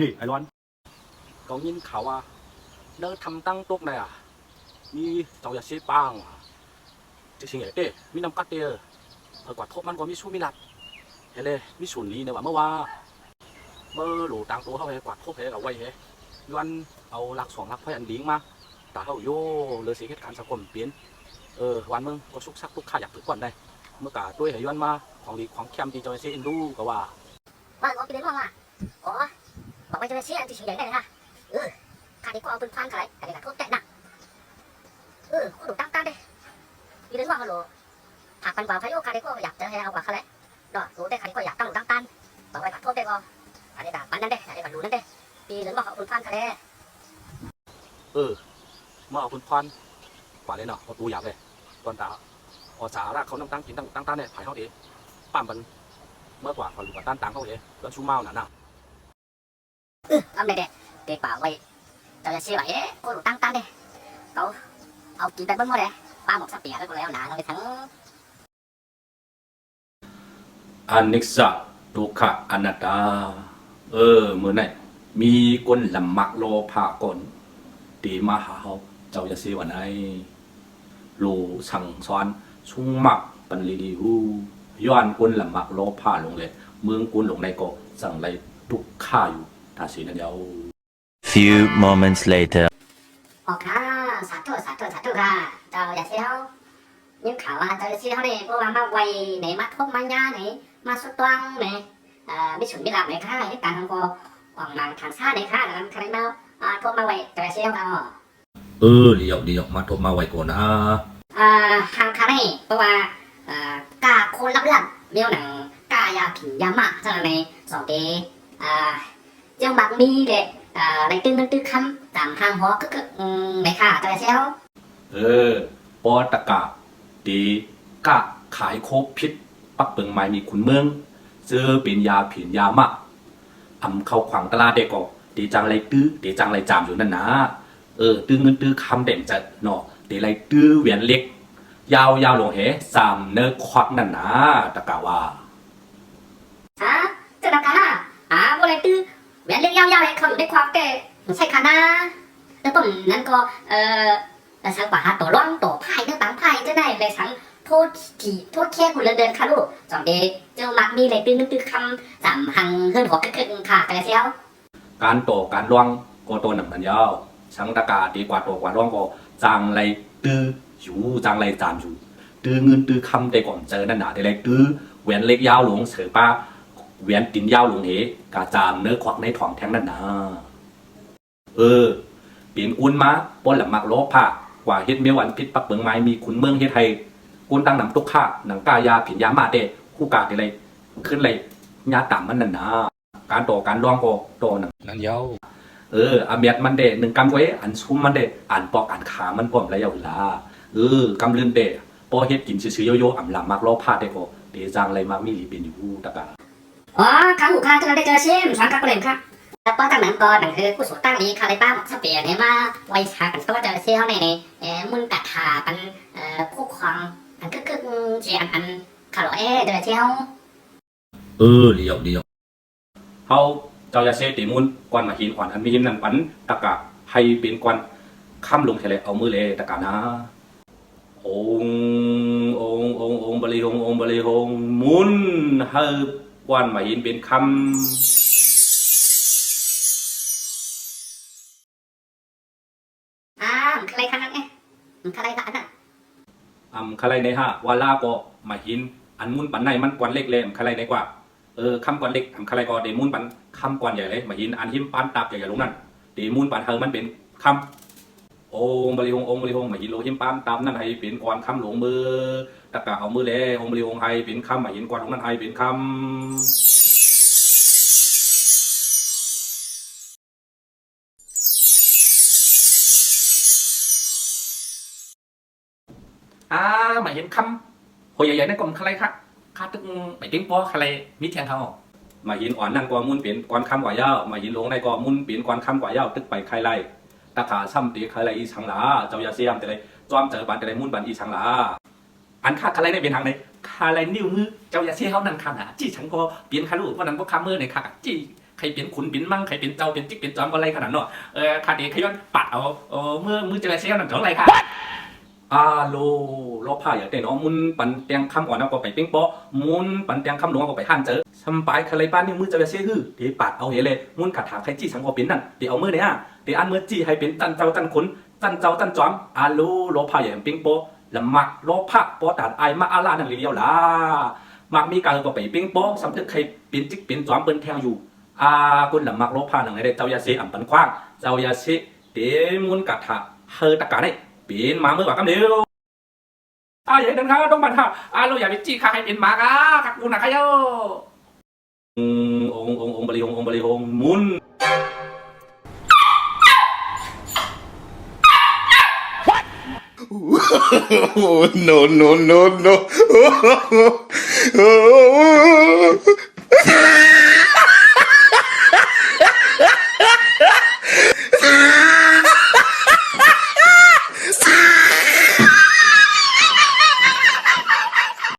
นี่ไอ้ร้อนก็ยินข่าวว่าเลิกทำตั้งตกเลยอ่ะมีเจ้าอย่าเสียป้างจะสิ่งไหนเต้มีน้ำกัดเต้กว่าทบมันก็มีสู้มีหลัดเฮ้เลยมีส่วนลีเนี่ยว่าเมื่อหลูต่างตัวเขาให้กว่าทบให้เราไว้เฮ้ย้อนเอาหลัก2 หลักพยันลิงมาแต่เขาโย่เลยเสียเหตุการณ์สังคมเปลี่ยนวันมึงก็สุกซักทุกข้าอยากถือก่อนได้เมื่อกาด้วยให้ย้อนมาของดีของแคมที่เจ้าอย่าเสียอินดูก็ว่า我给你忘了，我为这个西安就行人的哈，看你光分翻开来，看你个拖带呐，我都当当的，你人忘了咯，หากมันว่าใครโอ้ใครก็อยากเจอให้เอาว่าใครเลยเนาะรู้ได้ใครก็อยากตั้งตั้งบอกไว้ผัดโทษได้ก็อันนี้ด่าปันนั่นได้อันนี้ก็รู้นั่นได้ปีหรือว่าเอาคุณพันใครเลยเมื่อเอาคุณพันกว่าเลยเนาะเอาตูหยาบเลยตอนตาพอสาระเขาน้ำตั้งกินตั้งเนี่ยผายเขาดีปั้มมันเมื่อกว่าพอหลุดตั้งเขาเลยแล้วชูเมาหนาทำได้เด็กป่าไว้เราจะเชื่อไอ้ก็รู้ตั้งเด้เขาเอากินไปเบิ้งหมดเลยป้าหมกสับเปียก็แล้วหนาเราไปทั้งอนิจจทุกขะอนัตตาเมื่อไหร่มีคนลำมักโลภะก่อนตีมาหาเขาเจ้าจะเสียวันไหนรูสั่งสอนชุ่มมักปันลีดีหูย้อนคนลำมักโลภะลงเลยเมืองกุนหลงในก็สั่งไรทุกข้าอยู่ถ้าสีนั่นเดียว Few moments later ออกค่ะสาธุค่ะเจ้าอย่าเสียเขาnhưng khảo là trời xí họ này cô mà quay này mắt không mang nha này mà xuất toang này biết chuẩn bị làm này khá là hết cả không có khoảng mảng thằng xa này khá là làm cái nào thôi mà quay trời xí họ nào เดี๋ยวมาโทรมาไว้ก่อนนะhàng khá này cô mà cảคนรับเรื่องเมียวหนังกายาผิวยามาเท่านั้นสองทีเจ้าบักมีเลยในตื้อคำตามทางหัวกึกไหนค่ะtrời xí họ ปอตะกะตีกะขายโคพิษปักเปิงไม้มีขุนเมืองซื้อเป็นยาผินยามะเข้าขวางตลาดเด็กก็ตีจังไรตื้อตีจังไรจามอยู่นั่นนะตื้อเงินตื้อคำเด่นจัดเนาะตีไรตื้อเวียนเล็กยาวลงเหสามเนื้อควักนั่นนะตะกะว่าจะตะกะว่าไรตื้อเวียนเล็กยาวเลยเขาอยู่ในควักแกใช่ค่ะนะแล้วต้นนั้นก็sáng quả hạt tổ loang tổ phai nước bám phai thế này về sáng thốt khe của lần đơn khá đủ chọn để cho mặc mi lại tư khăm giảm hàng hơn có cái khả cái xéo การโตการล่วงก็โตหนังมันยาวสังตะกาดีกว่าโตกว่าล่วงก็จางไรตื้ออยู่จางไรจามอยู่ตื้อเงินตื้อคำได้ก่อนเจอนั่นหนาได้ไรตื้อแหวนเล็กยาวหลงเสือป้าแหวนตินยาวหลงเหกาจามเนื้อขวักในถ่องแทงนั่นนะเปลี่ยนอุ้นมาป้นหลับมักโลภะกว่าเฮ็ดเมียวันพิษปักเบิงไม้มีขุนเมืองเฮ็ดไทยกุนตั้งหนำตุกข้าหนังกายาผินยามาเดคู่กาอะไรขึ้นเลยยาต่ำมันนั่นนะการโตการล่วงก็โตนั่นเยาอาเมียดมันเด1 กำไว้อันชุ่มมันเดอันปอกอันขามันพร้อมแล้วเวลากำลืนเดพอเฮ็ดกินซื่อๆโยอ่ำลำมักล้อพาเดก็เดจางอะไรมักมีหลีเป็นอยู่ตะกาข้างหูข้าจะได้เจอชิมสังกัดเปลี่ยนค่ะแล้วก็ตั้งหนังก่อนหนังคือผู้สูงตั้งนี้คาริบ้าหมดสเปียเนี่ยมาไว้ฉากกันตัวจะเชี่ยวในมุนกัดขาปันคู่ควงอันกึกเจียอันขาหล่อเดี๋ยวเชี่ยวเดี๋ยวเขาเจ้าจะเซติมุนกวนมาหินขวัญอันมีหินนั่นปันตะกะให้เป็นกวนข้ามลงทะเลเอามือเลยตะกะนะองบริหงมุนให้กวนมาหินเป็นคำใครขนาดนี้ใครขนาดนั้นใครในฮะวาลาก็มาหินอันมุนปันในมันกวนเล็กเลยใครในกว่าคำกวนเล็กใครก็เดมุนปันคำกวนใหญ่เลยมาหินอันหิมปันตับใหญ่ลงนั่นเดมุนปันเฮอมันเป็นคำองบริหงมาหินโลหิมปันตับนั่นให้เป็นกวนคำหลงมือตะกะเอามือเลยองบริหงให้เป็นคำมาหินกวนลงนั่นให้เป็นคำมาเห็นคำหัวใหญ่ๆนั่นก็มันอะไรครับข้าตึงไปติ้งปออะไรมิเทียนเขามาเห็นอ่อนนั่งกว่ามุนเปลี่ยนกวนคำกว่าเย้ามาเห็นลงในกว่ามุนเปลี่ยนกวนคำกว่าเย้าตึกไปใครไรตาขาซ้ำตีใครไรอีสังหลาเจ้าอย่าเสียมแต่ไรจอมเจอบันแต่ไรมุนบันอีสังหลาอันข้าใครในเป็นทางไหนใครไรนิ้วมือเจ้าอย่าเสียเขานั่นข้าหนาจี้ฉันก็เปลี่ยนข้าลูกว่านั้นก็ข้ามือในข้าจี้ข รเป็นขุนเป็นมั่งใครเป็นเจ้าเป็นจิ๊กเป็นจอมก็ไรขนาดเนาะคาเดขย้อนปัดเอามือจะไปเสียนั่นเท่าไรค่ะโลผ้าอย่างเด่นมุนปันเตียงคำอ่อนเอาก็ไปปิ้งโปมุนปันเตียงคำหลวงก็ไปหั่นเจอทำไปใครบ้านนี่มือจะไปเสียฮือเดี๋ยวปัดเอาเหเลยมุนขัดถาใครจี้สังก็เป็นนั่นเดี๋ยวเอามือเนี่ยเดี๋ยวอันมือจี้ให้เป็นจันเจ้าจันขุนจันเจ้าจันจอมโลผ้าอย่างปิ้งโปละมักโลผ้าโปตัดไอมาอาลาหนังเลี้ยวล่ะมักมีการก็ไปปิ้งโปสำนึกใครเป็นจิ๊กเป็นจอมเปิ้นแทงอยู่คุณละมักโลผ้าหนังอะไรเจ้ายาเสียอ่ำปันคว้างเจ้ายาเสียเดี๋ยวมุนกัดถาเฮอตะการได้เป็นมาเมื่อว่ากันเดียวอย่าเดินเข้าต้องบันค่ะเราอย่าไปจี้ข้าให้เป็นหมากกักกูนะข้าโยองบริหงมุน Oh, no, no, no, no.